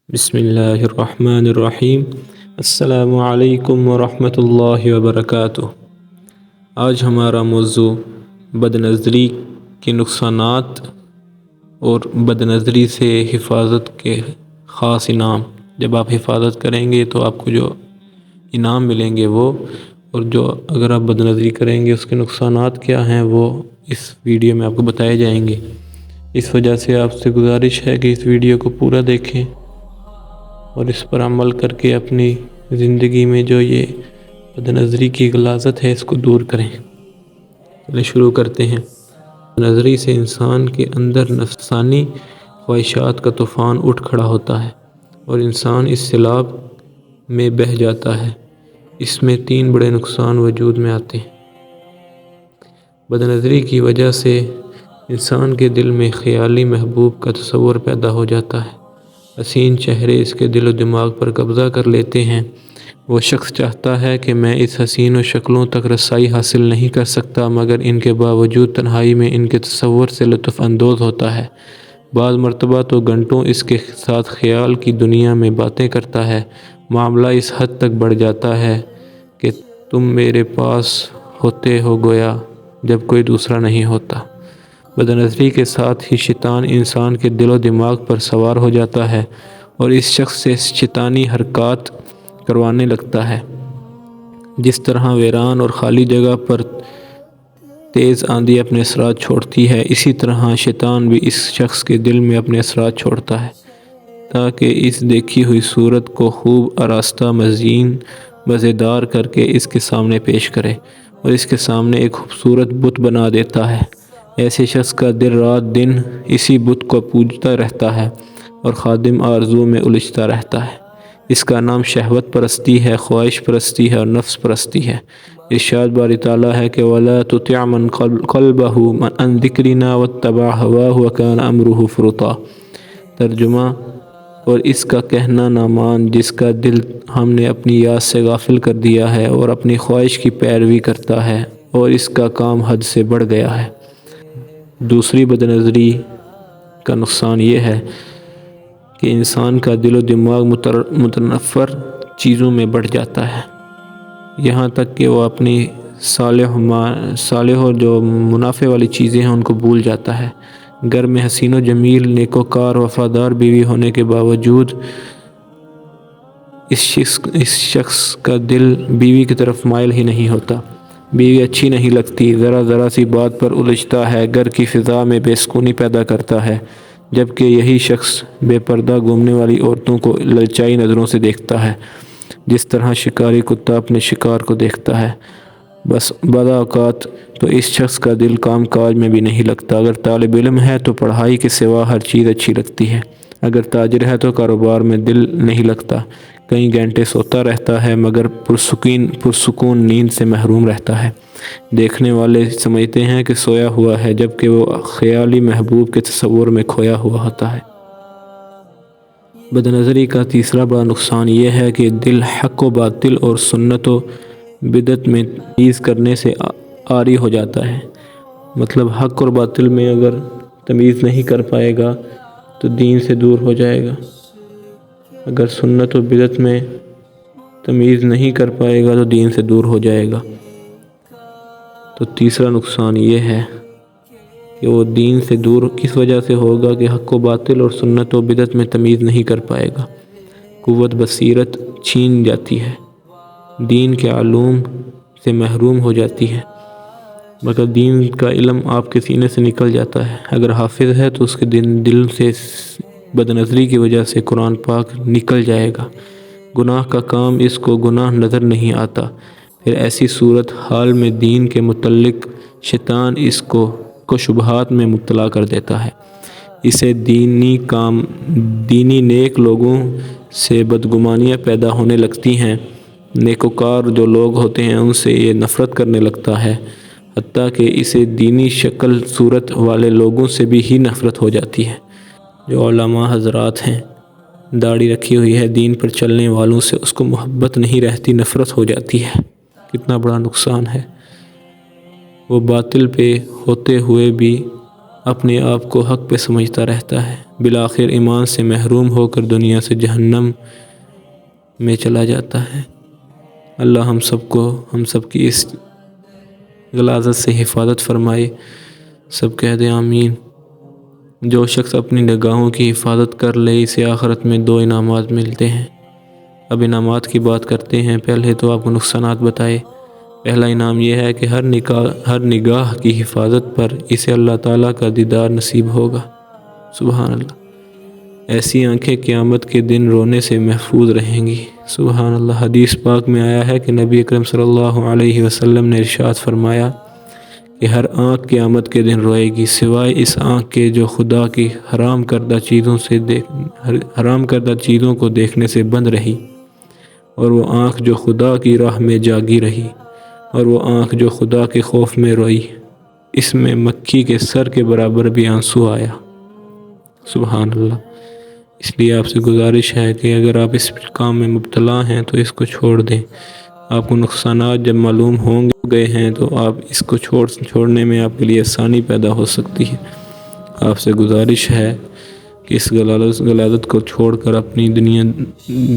بسم اللہ الرحمن الرحیم۔ السلام علیکم ورحمۃ اللہ وبرکاتہ۔ آج ہمارا موضوع بد نظری کے نقصانات اور بد نظری سے حفاظت کے خاص انعام۔ جب آپ حفاظت کریں گے تو آپ کو جو انعام ملیں گے وہ، اور جو اگر آپ بد نظری کریں گے اس کے نقصانات کیا ہیں وہ اس ویڈیو میں آپ کو بتائے جائیں گے۔ اس وجہ سے آپ سے گزارش ہے کہ اس ویڈیو کو پورا دیکھیں اور اس پر عمل کر کے اپنی زندگی میں جو یہ بد نظری کی غلاظت ہے اس کو دور کریں۔ چلیں شروع کرتے ہیں۔ بد نظری سے انسان کے اندر نفسانی خواہشات کا طوفان اٹھ کھڑا ہوتا ہے اور انسان اس سیلاب میں بہہ جاتا ہے۔ اس میں 3 بڑے نقصان وجود میں آتے ہیں۔ بد نظری کی وجہ سے انسان کے دل میں خیالی محبوب کا تصور پیدا ہو جاتا ہے۔ حسین چہرے اس کے دل و دماغ پر قبضہ کر لیتے ہیں۔ وہ شخص چاہتا ہے کہ میں اس حسین و شکلوں تک رسائی حاصل نہیں کر سکتا، مگر ان کے باوجود تنہائی میں ان کے تصور سے لطف اندوز ہوتا ہے۔ بعض مرتبہ تو گھنٹوں اس کے ساتھ خیال کی دنیا میں باتیں کرتا ہے۔ معاملہ اس حد تک بڑھ جاتا ہے کہ تم میرے پاس ہوتے ہو گویا جب کوئی دوسرا نہیں ہوتا۔ بد نظری کے ساتھ ہی شیطان انسان کے دل و دماغ پر سوار ہو جاتا ہے اور اس شخص سے شیطانی حرکات کروانے لگتا ہے۔ جس طرح ویران اور خالی جگہ پر تیز آندھی اپنے اثرات چھوڑتی ہے، اسی طرح شیطان بھی اس شخص کے دل میں اپنے اثرات چھوڑتا ہے تاکہ اس دیکھی ہوئی صورت کو خوب آراستہ، مزین، مزیدار کر کے اس کے سامنے پیش کرے اور اس کے سامنے ایک خوبصورت بت بنا دیتا ہے۔ ایسے شخص کا دل رات دن اسی بت کو پوجتا رہتا ہے اور خادم آرزو میں الجھتا رہتا ہے۔ اس کا نام شہوت پرستی ہے، خواہش پرستی ہے اور نفس پرستی ہے۔ ارشاد باری تعالیٰ ہے کہ وَلَا تُطِعْ مَنْ قَلْبَهُ عَنْ ذِكْرِنَا وَاتَّبَعَ هَوَاهُ وَكَانَ أَمْرُهُ فُرُطًا۔ ترجمہ: اور اس کا کہنا نہ مان جس کا دل ہم نے اپنی یاد سے غافل کر دیا ہے اور اپنی خواہش کی پیروی کرتا ہے اور اس کا کام حد سے بڑھ گیا ہے۔ دوسری بد نظری کا نقصان یہ ہے کہ انسان کا دل و دماغ متنفر چیزوں میں بڑھ جاتا ہے، یہاں تک کہ وہ اپنی صالح اور جو منافع والی چیزیں ہیں ان کو بھول جاتا ہے۔ گھر میں حسین و جمیل، نیکوکار، وفادار بیوی ہونے کے باوجود اس شخص کا دل بیوی کی طرف مائل ہی نہیں ہوتا۔ بیوی اچھی نہیں لگتی، ذرا سی بات پر الجھتا ہے، گھر کی فضا میں بے سکونی پیدا کرتا ہے، جبکہ یہی شخص بے پردہ گھومنے والی عورتوں کو للچائی نظروں سے دیکھتا ہے، جس طرح شکاری کتا اپنے شکار کو دیکھتا ہے۔ بس بعض اوقات تو اس شخص کا دل کام کاج میں بھی نہیں لگتا۔ اگر طالب علم ہے تو پڑھائی کے سوا ہر چیز اچھی لگتی ہے، اگر تاجر ہے تو کاروبار میں دل نہیں لگتا، کئی گھنٹے سوتا رہتا ہے مگر پرسکون نیند سے محروم رہتا ہے۔ دیکھنے والے سمجھتے ہیں کہ سویا ہوا ہے جبکہ وہ خیالی محبوب کے تصور میں کھویا ہوا ہوتا ہے۔ بد نظری کا تیسرا بڑا نقصان یہ ہے کہ دل حق و باطل اور سنت و بدعت میں تمیز کرنے سے عاری ہو جاتا ہے۔ مطلب حق اور باطل میں اگر تمیز نہیں کر پائے گا تو دین سے دور ہو جائے گا، اگر سنت و بدعت میں تمیز نہیں کر پائے گا تو دین سے دور ہو جائے گا۔ تو تیسرا نقصان یہ ہے کہ وہ دین سے دور کس وجہ سے ہوگا کہ حق و باطل اور سنت و بدعت میں تمیز نہیں کر پائے گا۔ قوت بصیرت چھین جاتی ہے، دین کے علوم سے محروم ہو جاتی ہے، مگر دین کا علم آپ کے سینے سے نکل جاتا ہے۔ اگر حافظ ہے تو اس کے دل سے بد نظری کی وجہ سے قرآن پاک نکل جائے گا، گناہ کا کام اس کو گناہ نظر نہیں آتا، پھر ایسی صورت حال میں دین کے متعلق شیطان اس کو شبہات میں مبتلا کر دیتا ہے۔ اسے دینی نیک لوگوں سے بدگمانیاں پیدا ہونے لگتی ہیں، نیکوکار جو لوگ ہوتے ہیں ان سے یہ نفرت کرنے لگتا ہے، حتیٰ کہ اسے دینی شکل صورت والے لوگوں سے بھی ہی نفرت ہو جاتی ہے۔ جو علماء حضرات ہیں، داڑھی رکھی ہوئی ہے، دین پر چلنے والوں سے اس کو محبت نہیں رہتی، نفرت ہو جاتی ہے۔ کتنا بڑا نقصان ہے۔ وہ باطل پہ ہوتے ہوئے بھی اپنے آپ کو حق پہ سمجھتا رہتا ہے۔ بالآخر ایمان سے محروم ہو کر دنیا سے جہنم میں چلا جاتا ہے۔ اللہ ہم سب کی اس غلاظت سے حفاظت فرمائے۔ سب کہہ دیں آمین۔ جو شخص اپنی نگاہوں کی حفاظت کر لے اسے آخرت میں 2 انعامات ملتے ہیں۔ اب انعامات کی بات کرتے ہیں۔ پہلے تو آپ کو نقصانات بتائے۔ پہلا انعام یہ ہے کہ ہر نگاہ کی حفاظت پر اسے اللہ تعالیٰ کا دیدار نصیب ہوگا۔ سبحان اللہ۔ ایسی آنکھیں قیامت کے دن رونے سے محفوظ رہیں گی۔ سبحان اللہ۔ حدیث پاک میں آیا ہے کہ نبی اکرم صلی اللہ علیہ وسلم نے ارشاد فرمایا کہ ہر آنکھ قیامت کے دن روئے گی سوائے اس آنکھ کے جو خدا کی حرام کردہ چیزوں کو دیکھنے سے بند رہی، اور وہ آنکھ جو خدا کی راہ میں جاگی رہی، اور وہ آنکھ جو خدا کے خوف میں روئی۔ اس میں مکھی کے سر کے برابر بھی آنسو آیا۔ سبحان اللہ۔ اس لیے آپ سے گزارش ہے کہ اگر آپ اس کام میں مبتلا ہیں تو اس کو چھوڑ دیں۔ آپ کو نقصانات جب معلوم ہو گئے ہیں تو آپ اس کو چھوڑنے میں آپ کے لیے آسانی پیدا ہو سکتی ہے۔ آپ سے گزارش ہے کہ اس غلاظت کو چھوڑ کر اپنی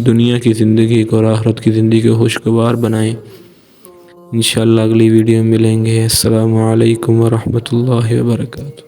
دنیا کی زندگی کو اور آخرت کی زندگی کو خوشگوار بنائیں۔ انشاءاللہ اگلی ویڈیو میں ملیں گے۔ السلام علیکم ورحمۃ اللہ وبرکاتہ۔